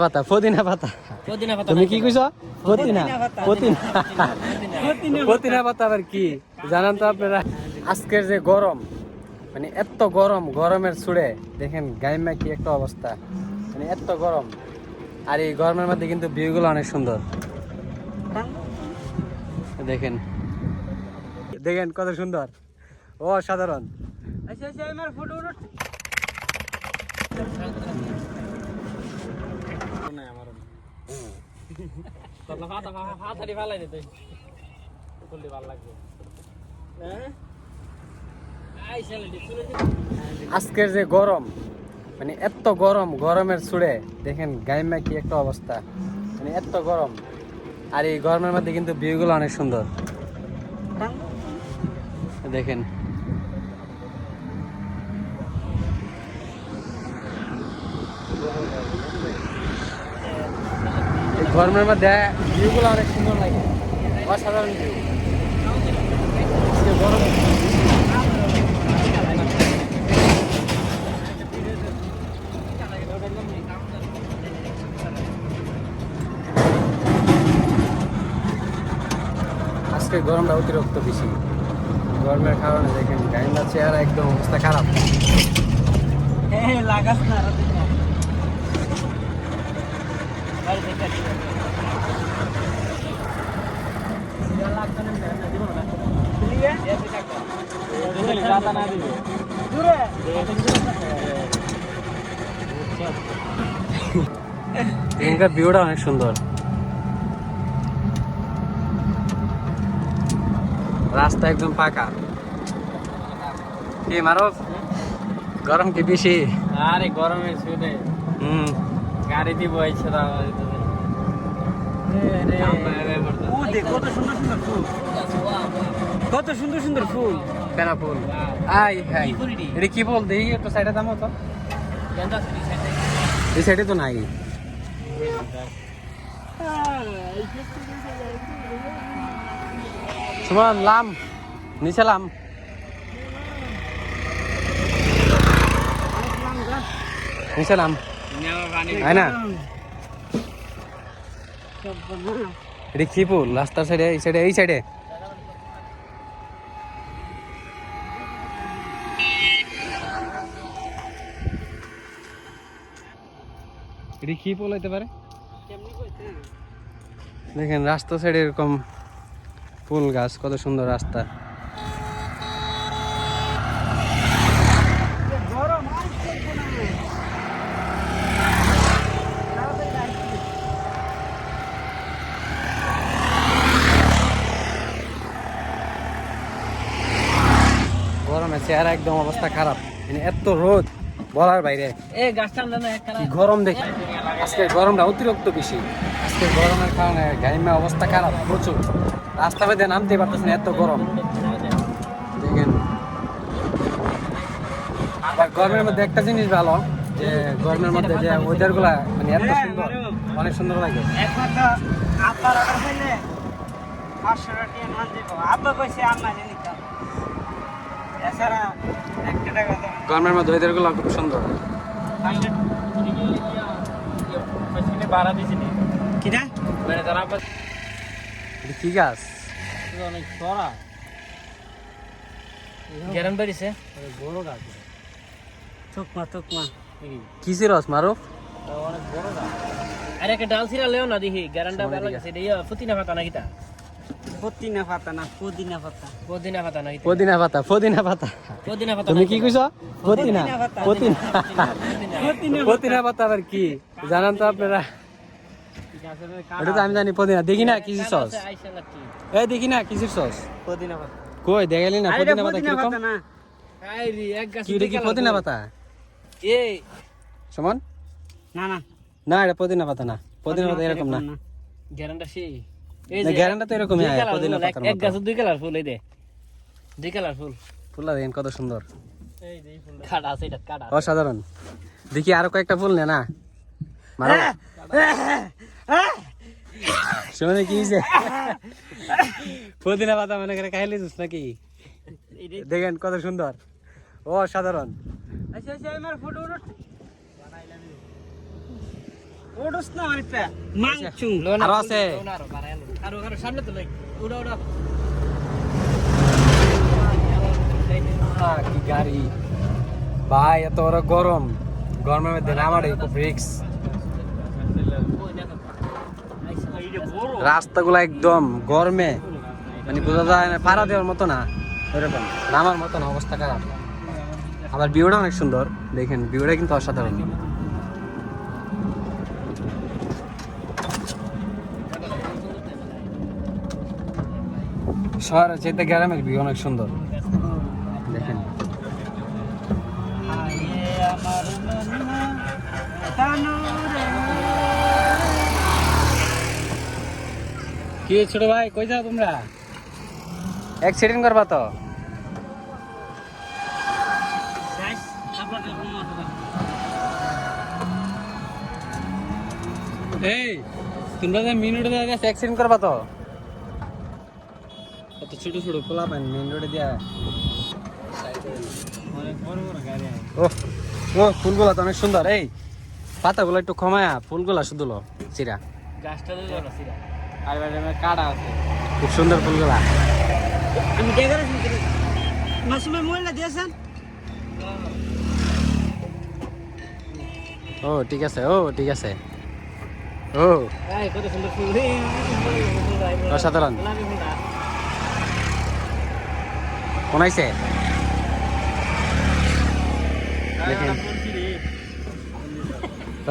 পাতা পুদিনা পাতা তুমি কি কইছো? পুদিনা পুদিনা পাতা আবার কি জানেন তো আপনারা? আজকের যে গরম, মানে এত গরম, গরমের ছুড়ে দেখেন গাইমা কি একটা অবস্থা, মানে এত গরম। আর এই গরমের মধ্যে কিন্তু ভিউগুলো অনেক সুন্দর। দেখেন দেখেন কত সুন্দর, অসাধারণ। আজকের যে গরম, মানে এত গরম, গরমের ছুড়ে দেখেন গাইমা কি একটা অবস্থা, মানে এত গরম। আর এই গরমের মধ্যে কিন্তু ভিউগুলো অনেক সুন্দর। দেখেন এই গরমের মধ্যে ভিউগুলো অনেক সুন্দর লাগে, অসাধারণ ভিউ। গরম আজকে গরমটা অতিরিক্ত বেশি, গরমের কারণে দেখেন গাইমার চেহারা একদম অবস্থা খারাপ। এখানকার ভিউটা অনেক সুন্দর, রাস্তা একদম ফাঁকা। কি মারুফ, গরম কি বেশি? আরে গরমের ছুটে গাড়ি দিব ইচ্ছে কত সুন্দর সুন্দর ফুল। কেন ফুল? আই হাই, এটা কি ফুল? দেখি একটু সাইডে দাম তো, এই সাইডে তো নাই। সুমন লাম নিচে লাম, নিচে লাম হয় না। এটা কি ফুল? রাস্তার সাইডে, এই সাইডে, এই সাইডে। এটা কি ফুল হইতে পারে? দেখেন রাস্তা সাইডে এরকম ফুল গাছ, কত সুন্দর রাস্তা। গরমে চেহারা একদম অবস্থা খারাপ, মানে এত রোদ বলার বাইরে। কি গরম দেখে, আজকে গরমটা অতিরিক্ত বেশি। আজকে গরমের কারণে গাইমা অবস্থা খারাপ প্রচুর, রাস্তা বেঁধে নামতে পারতেছে না, এত গরম। দেখেন আবার গরমের মধ্যে একটা জিনিস ভালো, যে গরমের মধ্যে যে ওয়েদার গুলা মানে এত সুন্দর, অনেক সুন্দর লাগে। গরমের মধ্যে ওয়েদার গুলো খুব সুন্দর। কি গাছ? অনেক সরা গ্যারান বাড়িছে, বড় গাছ। কিসের রস মারুফ? অনেক বড় গাছ। আরে একটা ডাল ছিড়া লেও না দেখি, গ্যারান্ডা ভালো লাগছে। এটা পুদিনা পাতা নাকি? তা পুদিনা পাতা না, পুদিনা পাতা। পুদিনা পাতা নাকি? পুদিনা পাতা, পুদিনা পাতা, পুদিনা পাতা। তুমি কি কইছো? পুদিনা পুদিনা পুদিনা পাতা আবার কি জানেন তো আপনারা? এটা তো আমি জানি পুদিনা। দেখি না কিসের সস? এই দেখি না কিসের সস? পুদিনা পাতা কই দেখালি না? পুদিনা পাতা কি রকম? আইরি এক গাছ কি দেখি পুদিনা পাতা? এই সমান না না না, এটা পুদিনা পাতা না, পুদিনা পাতা এরকম না। গ্যারান্ডা সেই এই যে গ্যারান্ডা তো এরকমই হয় পুদিনা পাতার এক গাছ মতো। দুই কালার ফুল। এই দে দুই কালার ফুল, ফুলটা দেখেন কত সুন্দর, এই যে ফুল কাটা আছে, এটা কাটা অসাধারণ। দেখি আরো কয়েকটা ফুল নে না মারো। শুনে কি হয়েছে? পুদিনা পাতা মনে করে খাইলে জুস নাকি? দেখেন কত সুন্দর, অসাধারণ। ওডস না আরেকটা মাংচু আরো আছে আরো সামনে তো লাগ উড়া উড়া কি গাড়ি ভাই এত বড় গরম গরমের মধ্যে নামার খুব রিক্স রাস্তাগুলো একদম গরমে মানে বোঝা যায় না পাড়া দেওয়ার মতো না ওরকম নামার মতো না অবস্থা খারাপ আবার ভিউটা অনেক সুন্দর দেখেন ভিউটা কিন্তু অসাধারণ শহরের চাইতে গ্রামের ভিউ অনেক সুন্দর দেখেন কি ছোট ভাই কই যাও তোমরা অ্যাক্সিডেন্ট করবা তো এই তোমরা যে মিনিটে গেছে অ্যাক্সিডেন্ট করবা তো কত ছোট ছোট পোলা পান মেন রোডে দিয়া অনেক বড় বড় গাড়ি ও ও ফুলগুলা তো অনেক সুন্দর এই পাতাগুলো একটু কমায়া ফুলগুলা শুধু লো চিরা গাছটা তো জল আছে আর বাইরে কাটা আছে খুব সুন্দর ফুলগুলা আমি ডেকোরেশন করি মাসুমে মোবাইলটা দিয়েছেন ও ঠিক আছে ও ঠিক আছে ও এই কত সুন্দর ফুল অসাধারণ কোনাইছে দেখেন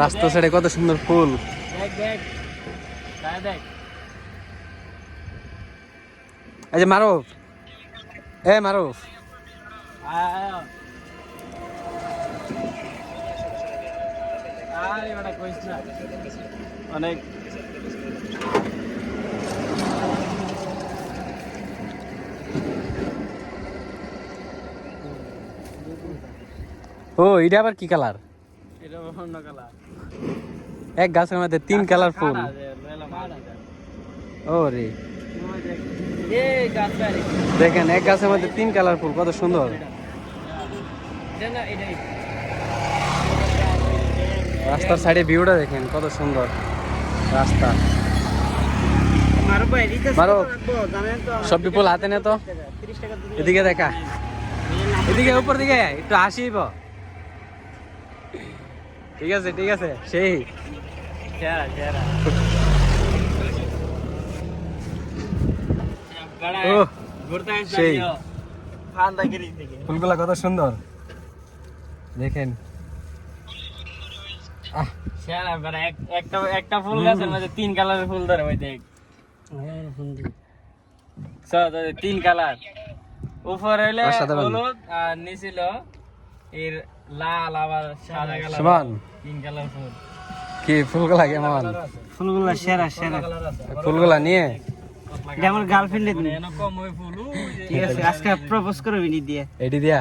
রাস্তা ছেড়ে কত সুন্দর ফুল দেখ দেখ দেখ এই যে মারুফ মারুফ আরে বড় কইছ না অনেক ও এটা আবার কি কালার এটা অন্য কালার এক গাছের মধ্যে 3 কালার ফুল ও রে এই গাছ বাড়ি দেখেন এক গাছের মধ্যে 3 কালার ফুল কত সুন্দর না এটাই রাস্তার সাইডে ভিউটা দেখেন কত সুন্দর রাস্তা মারো ভাই রিচার্জ মারো। জানেন তো সব ফুল হাতে নে তো 30 টাকা দিলে এদিকে দেখা এদিকে উপর দিকে একটু হাসিব ঠিক আছে সেই চেহারা চেহারা ও ঘুরতে আসছে সেই। ফান্দাগিরি থেকে ফুলগুলা কত সুন্দর দেখেন চেহারা বড় একটা একটা ফুল গাছের মধ্যে 3 কালারের ফুল ধরে ওই দেখ সব 3 কালার উপরে হইলে অসাধারণ। হলুদ আর নিচে হলো এর লাল আবার সাদা কালার সুমন 3 কালার ফুল কি ফুলগুলা কেমন ফুলগুলা সেরা সেরা ফুলগুলা নিয়ে এটা আমার গার্লফ্রেন্ডের কম ওই ফুল ঠিক আছে আজকে প্রপোজ করবি নি দিয়ে এটি দিয়া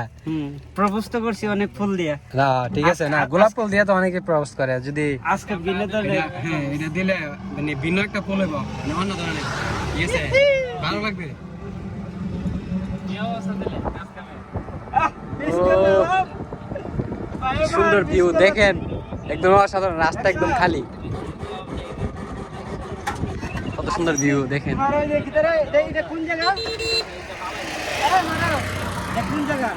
প্রপোজ তো করছি অনেক ফুল দিয়া না ঠিক আছে না গোলাপ ফুল দিয়া তো অনেকে প্রপোজ করে যদি আজকে বিলে তো হ্যাঁ এটা দিলে মানে ভিন্ন একটা ফুল হইব মানে অন্য ধরনের ঠিক আছে ভালো লাগবে সুন্দর ভিউ দেখেন একদম অসাধারণ রাস্তা একদম খালি কত সুন্দর ভিউ দেখেন কোন জায়গা কোন জায়গা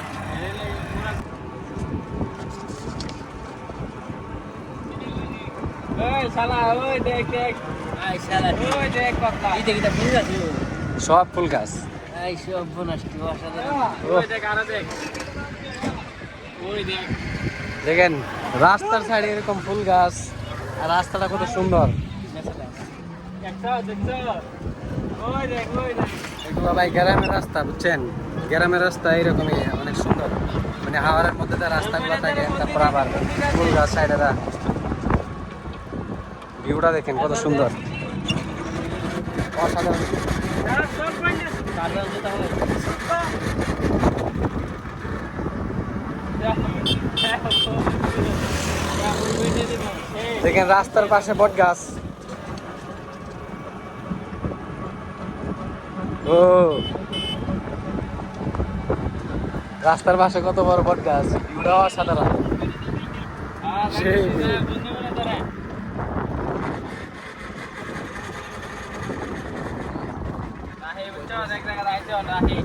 ওই শালা ওই দেখ দেখ আই শালা ওই দেখ কথা এই দেখ এটা ফুল আছে সব ফুল গাছ এই সব বনষ্টি অসাধারণ ওই দেখ আরে দেখ ওই দেখ দেখেন রাস্তার সাইডে এরকম ফুল গাছ আর রাস্তাটা কত সুন্দর এগুলো ভাই গ্রামের রাস্তা বুঝছেন গ্রামের রাস্তা এরকমই অনেক সুন্দর মানে হাওয়ারের মধ্যে যে রাস্তাগুলো থাকে তারপর আবার ফুল গাছ সাইডেরা ভিউটা দেখেন কত সুন্দর অসাধারণ দেখেন রাস্তার পাশে বট গাছ ও রাস্তার পাশে কত বড় বট গাছ ভিউটা অসাধারণ সেই view। এক জায়গায় আইছো রাহি